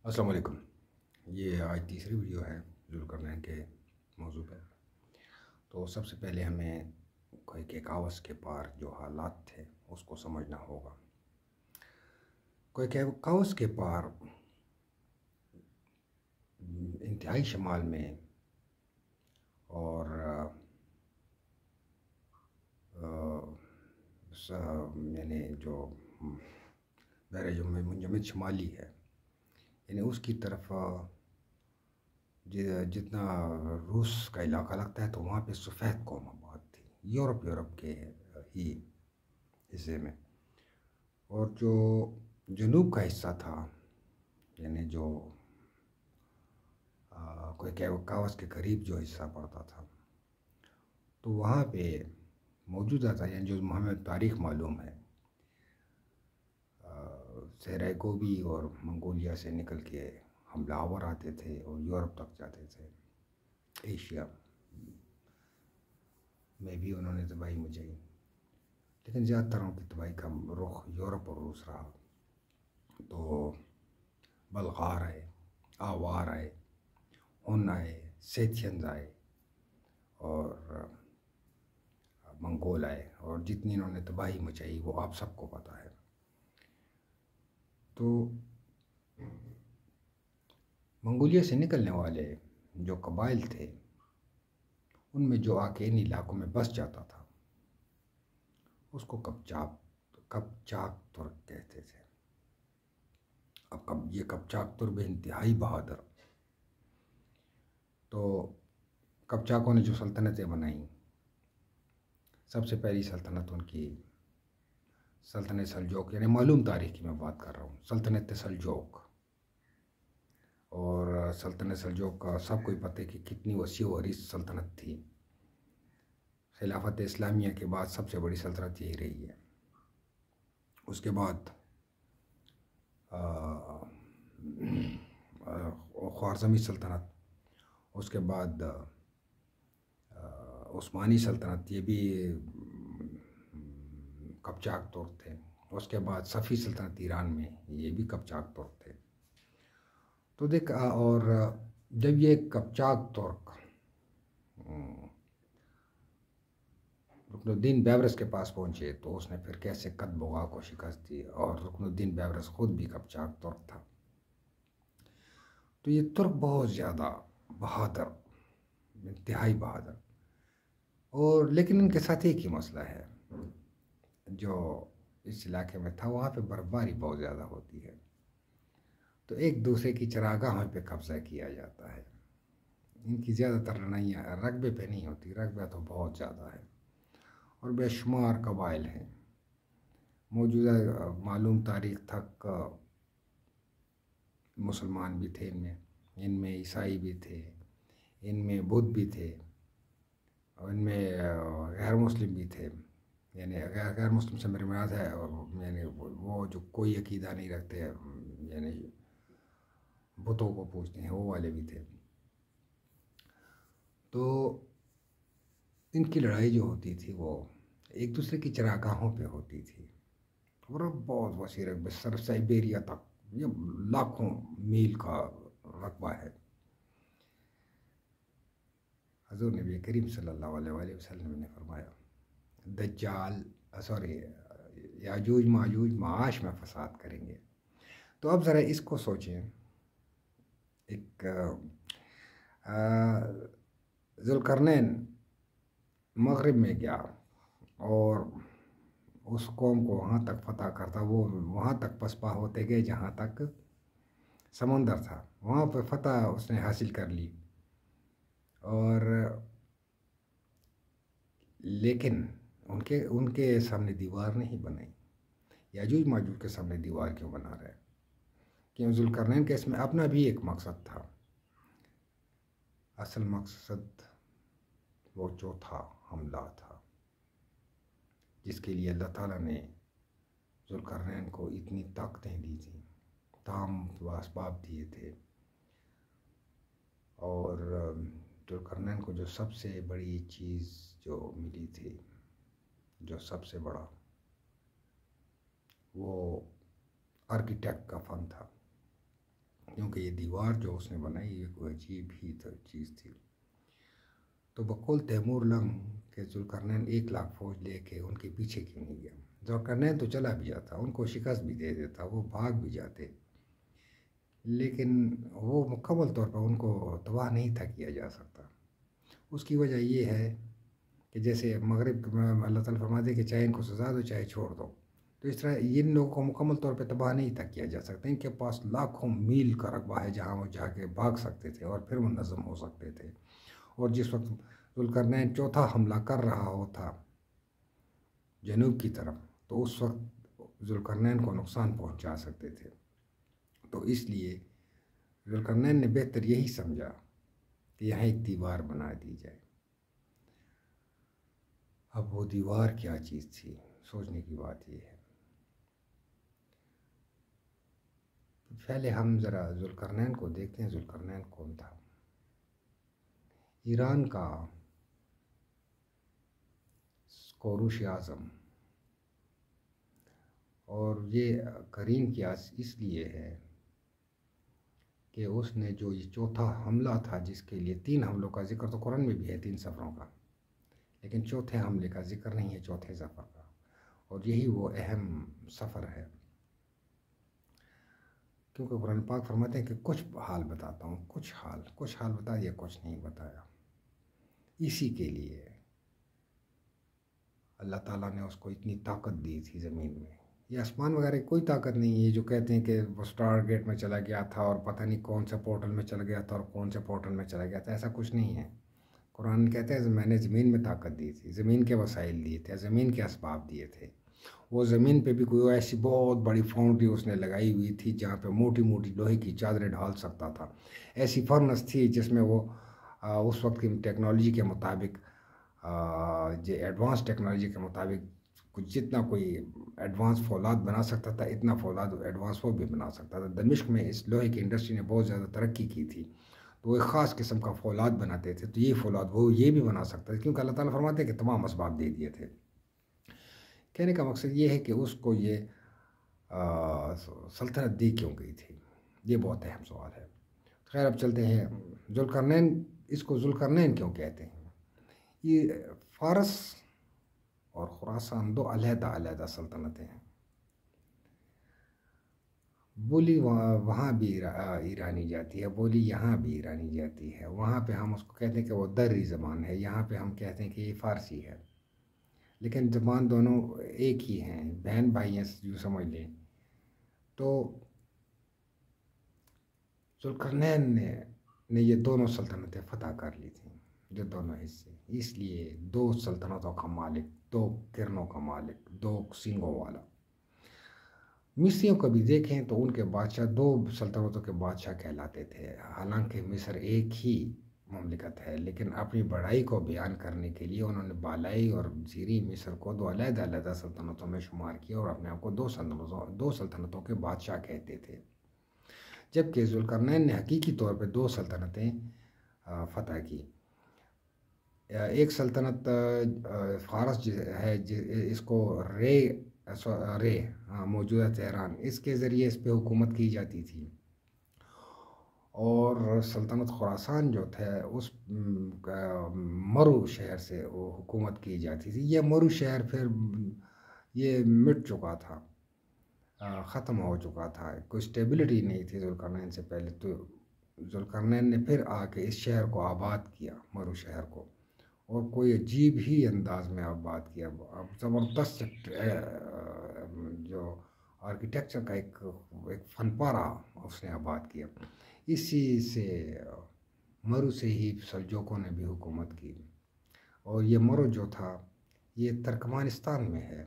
السلام علیکم۔ یہ آج تیسری ویڈیو ہے ذوالقرنین کے موضوع پر۔ تو سب سے پہلے ہمیں کوئی کہ کاوس کے پار جو حالات تھے اس کو سمجھنا ہوگا۔ کوئی کہ کاوس کے پار انتہائی شمال میں اور یعنی جو بحر منجمد شمالی ہے، یعنی اس کی طرف جتنا روس کا علاقہ لگتا ہے تو وہاں پہ سفید قوم آباد تھی، یورپ کے ہی حصے میں۔ اور جو جنوب کا حصہ تھا، یعنی جو کوئی کاوس کے قریب جو حصہ پڑتا تھا، تو وہاں پہ موجودہ تھا، یعنی جو ہمیں تاریخ معلوم ہے، صحرائے گوبی اور منگولیا سے نکل کے حملہ آور آتے تھے اور یورپ تک جاتے تھے۔ ایشیا میں بھی انہوں نے تباہی مچائی، لیکن زیادہ تر ان کی تباہی کا رخ یورپ اور روس رہا۔ تو بلغار آئے، آوار آئے، ہن آئے، سیتھینز آئے اور منگول آئے، اور جتنی انہوں نے تباہی مچائی وہ آپ سب کو پتہ ہے۔ تو منگولیا سے نکلنے والے جو قبائل تھے، ان میں جو آ کے ان علاقوں میں بس جاتا تھا اس کو قپچاق ترک کہتے تھے۔ اب یہ قپچاق ترک انتہائی بہادر۔ تو قپچاقوں نے جو سلطنتیں بنائیں، سب سے پہلی سلطنت ان کی سلطنت سلجوق، یعنی معلوم تاریخ کی میں بات کر رہا ہوں، سلطنت سلجوق۔ اور سلطنت سلجوق کا سب کو پتہ ہے کہ کتنی وسیع و عریض سلطنت تھی۔ خلافت اسلامیہ کے بعد سب سے بڑی سلطنت یہی رہی ہے۔ اس کے بعد خوارزمی سلطنت، اس کے بعد عثمانی سلطنت، یہ بھی قپچاق ترک تھے۔ اس کے بعد صفوی سلطنت ایران میں، یہ بھی قپچاق ترک تھے۔ تو دیکھ، اور جب یہ قپچاق ترک رکن الدین بیبرس کے پاس پہنچے تو اس نے پھر کیسے قدبغا کو شکست دی، اور رکن الدین بیبرس خود بھی قپچاق ترک تھا۔ تو یہ ترک بہت زیادہ بہادر، انتہائی بہادر، اور لیکن ان کے ساتھ ایک ہی مسئلہ ہے، جو اس علاقے میں تھا وہاں پہ برفباری بہت زیادہ ہوتی ہے، تو ایک دوسرے کی چراگاہوں پہ قبضہ کیا جاتا ہے۔ ان کی زیادہ تر لڑائیاں رقبے پہ نہیں ہوتی، رقبہ تو بہت زیادہ ہے اور بے شمار قبائل ہیں۔ موجودہ معلوم تاریخ تک مسلمان بھی تھے، ان میں عیسائی بھی تھے، ان میں بدھ بھی تھے، اور ان میں غیر مسلم بھی تھے۔ یعنی غیر مسلم سے میرے مراد ہے یعنی وہ جو کوئی عقیدہ نہیں رکھتے، یعنی بتوں کو پوجتے ہیں، وہ والے بھی تھے۔ تو ان کی لڑائی جو ہوتی تھی وہ ایک دوسرے کی چراگاہوں پہ ہوتی تھی، اور بہت وسیع رقبے، سائبیریا تک، یہ لاکھوں میل کا رقبہ ہے۔ حضور نبی کریم صلی اللہ علیہ وسلم نے فرمایا، دجال یاجوج ماجوج معاش میں فساد کریں گے۔ تو اب ذرا اس کو سوچیں، ایک ذوالقرنین مغرب میں گیا اور اس قوم کو وہاں تک فتح کرتا، وہ وہاں تک پسپا ہوتے گئے جہاں تک سمندر تھا، وہاں پہ فتح اس نے حاصل کر لی، اور لیکن ان کے سامنے دیوار نہیں بنائی۔ یاجوج ماجوج کے سامنے دیوار کیوں بنا رہے؟ کہ ذوالقرنین کے اس میں اپنا بھی ایک مقصد تھا۔ اصل مقصد وہ چوتھا حملہ تھا، جس کے لیے اللہ تعالیٰ نے ذوالقرنین کو اتنی طاقتیں دی تھیں، تمام اسباب دیے تھے، اور ذوالقرنین کو جو سب سے بڑی چیز جو ملی تھی، جو سب سے بڑا، وہ آرکیٹیکٹ کا فن تھا، کیونکہ کیونکہ یہ دیوار جو اس نے بنائی یہ کوئی عجیب ہی چیز تھی۔ تو بقول تیمور لنگ کہ ذوالقرنین 1,00,000 فوج لے کے ان کے پیچھے کیوں نہیں گیا؟ ذوالقرنین تو چلا بھی جاتا، ان کو شکست بھی دے دیتا، وہ بھاگ بھی جاتے، لیکن وہ مکمل طور پر ان کو تباہ نہیں تھا کیا جا سکتا۔ اس کی وجہ یہ ہے کہ جیسے مغرب میں اللہ تعالیٰ فرماتے کہ چاہے ان کو سزا دو چاہے چھوڑ دو، تو اس طرح ان لوگوں کو مکمل طور پہ تباہ نہیں تھا کیا جا سکتا۔ ان کے پاس لاکھوں میل کا رقبہ ہے جہاں وہ جا کے بھاگ سکتے تھے اور پھر منظم ہو سکتے تھے، اور جس وقت ذوالقرنین چوتھا حملہ کر رہا ہوتا جنوب کی طرف تو اس وقت ذوالقرنین کو نقصان پہنچا سکتے تھے۔ تو اس لیے ذوالقرنین نے بہتر یہی سمجھا کہ یہاں ایک دیوار بنا دی جائے۔ اب وہ دیوار کیا چیز تھی، سوچنے کی بات یہ ہے۔ پہلے ہم ذرا ذوالقرنین کو دیکھتے ہیں، ذوالقرنین کون تھا؟ ایران کا کوروش اعظم، اور یہ کریم کیا اس لیے ہے کہ اس نے جو یہ چوتھا حملہ تھا، جس کے لیے 3 حملوں کا ذکر تو قرآن میں بھی ہے، 3 سفروں کا، لیکن چوتھے حملے کا ذکر نہیں ہے، چوتھے سفر کا، اور یہی وہ اہم سفر ہے، کیونکہ قرآن پاک فرماتے ہیں کہ کچھ حال بتاتا ہوں، کچھ حال بتا دیا، کچھ نہیں بتایا۔ اسی کے لیے اللہ تعالیٰ نے اس کو اتنی طاقت دی تھی زمین میں۔ یہ آسمان وغیرہ کی کوئی طاقت نہیں ہے جو کہتے ہیں کہ وہ سٹار گیٹ میں چلا گیا تھا اور پتہ نہیں کون سے پورٹل میں چلا گیا تھا اور کون سے پورٹل میں چلا گیا تھا، ایسا کچھ نہیں ہے۔ قرآن کہتے ہیں میں نے زمین میں طاقت دی تھی، زمین کے وسائل دیے تھے، زمین کے اسباب دیے تھے۔ وہ زمین پہ بھی کوئی ایسی بہت بڑی فاؤنڈری اس نے لگائی ہوئی تھی جہاں پہ موٹی موٹی لوہے کی چادریں ڈال سکتا تھا، ایسی فرنس تھی جس میں وہ اس وقت کی ٹیکنالوجی کے مطابق، ایڈوانس ٹیکنالوجی کے مطابق جتنا کوئی ایڈوانس فولاد بنا سکتا تھا اتنا فولاد ایڈوانس وہ بھی بنا سکتا تھا۔ دمشق میں اس لوہے کی انڈسٹری نے بہت زیادہ ترقی کی تھی، تو وہ ایک خاص قسم کا فولاد بناتے تھے، تو یہ فولاد وہ یہ بھی بنا سکتا ہے، کیونکہ اللہ تعالیٰ فرماتے ہیں کہ تمام اسباب دے دیے تھے۔ کہنے کا مقصد یہ ہے کہ اس کو یہ سلطنت دی کیوں گئی تھی، یہ بہت اہم سوال ہے۔ خیر اب چلتے ہیں ذوالقرنین، اس کو ذوالقرنین کیوں کہتے ہیں؟ یہ فارس اور خراسان 2 علیحدہ سلطنتیں ہیں۔ بولی وہاں بھی ایرانی جاتی ہے، بولی یہاں بھی ایرانی جاتی ہے، وہاں پہ ہم اس کو کہتے ہیں کہ وہ دری زبان ہے، یہاں پہ ہم کہتے ہیں کہ یہ فارسی ہے، لیکن زبان دونوں ایک ہی ہیں، بہن بھائی ہیں جو سمجھ لیں۔ تو ذوالقرنین نے یہ دونوں سلطنتیں فتح کر لی تھیں، جو دونوں حصے، اس لیے 2 سلطنتوں کا مالک، 2 کرنوں کا مالک، 2 سینگوں والا۔ مصریوں کو بھی دیکھیں تو ان کے بادشاہ 2 سلطنتوں کے بادشاہ کہلاتے تھے، حالانکہ مصر ایک ہی مملکت ہے، لیکن اپنی بڑائی کو بیان کرنے کے لیے انہوں نے بالائی اور زیریں مصر کو 2 علیحدہ سلطنتوں میں شمار کیا اور اپنے آپ کو 2 سلطنتوں کے بادشاہ کہتے تھے، جبکہ ذوالقرنین نے حقیقی طور پہ 2 سلطنتیں فتح کی۔ ایک سلطنت فارس ہے، اس کو رے موجودہ تہران، اس کے ذریعے اس پہ حکومت کی جاتی تھی، اور سلطنت خراسان جو تھا اس مرو شہر سے وہ حکومت کی جاتی تھی۔ یہ مرو شہر پھر یہ مٹ چکا تھا، ختم ہو چکا تھا، کوئی اسٹیبلٹی نہیں تھی ذوالقرنین سے پہلے، تو ذوالقرنین نے پھر آ کے اس شہر کو آباد کیا، مرو شہر کو، اور کوئی عجیب ہی انداز میں آباد کیا، زبردست جو آرکیٹیکچر کا ایک فن پارہ اس نے آباد کیا۔ اسی سے مرو سے ہی سلجوقوں نے بھی حکومت کی، اور یہ مرو جو تھا یہ ترکمانستان میں ہے،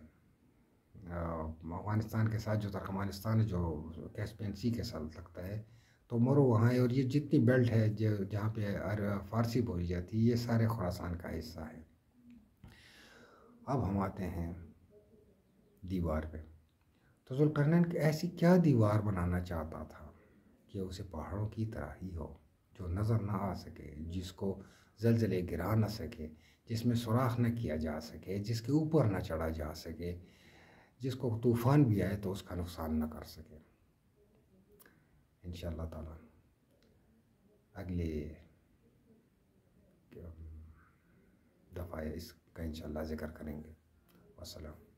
افغانستان کے ساتھ جو ترکمانستان ہے جو کیسپین سی کے ساتھ لگتا ہے، تو مرو وہاں ہے، اور یہ جتنی بیلٹ ہے جہاں پہ فارسی بولی جاتی ہے یہ سارے خراسان کا حصہ ہے۔ اب ہم آتے ہیں دیوار پہ، تو ذوالقرنین ایسی کیا دیوار بنانا چاہتا تھا کہ اسے پہاڑوں کی طرح ہی ہو، جو نظر نہ آ سکے، جس کو زلزلے گرا نہ سکے، جس میں سوراخ نہ کیا جا سکے، جس کے اوپر نہ چڑھا جا سکے، جس کو طوفان بھی آئے تو اس کا نقصان نہ کر سکے، انشاءاللہ تعالی۔ اگلی دفعہ اس کا انشاءاللہ ذکر کریں گے. والسلام.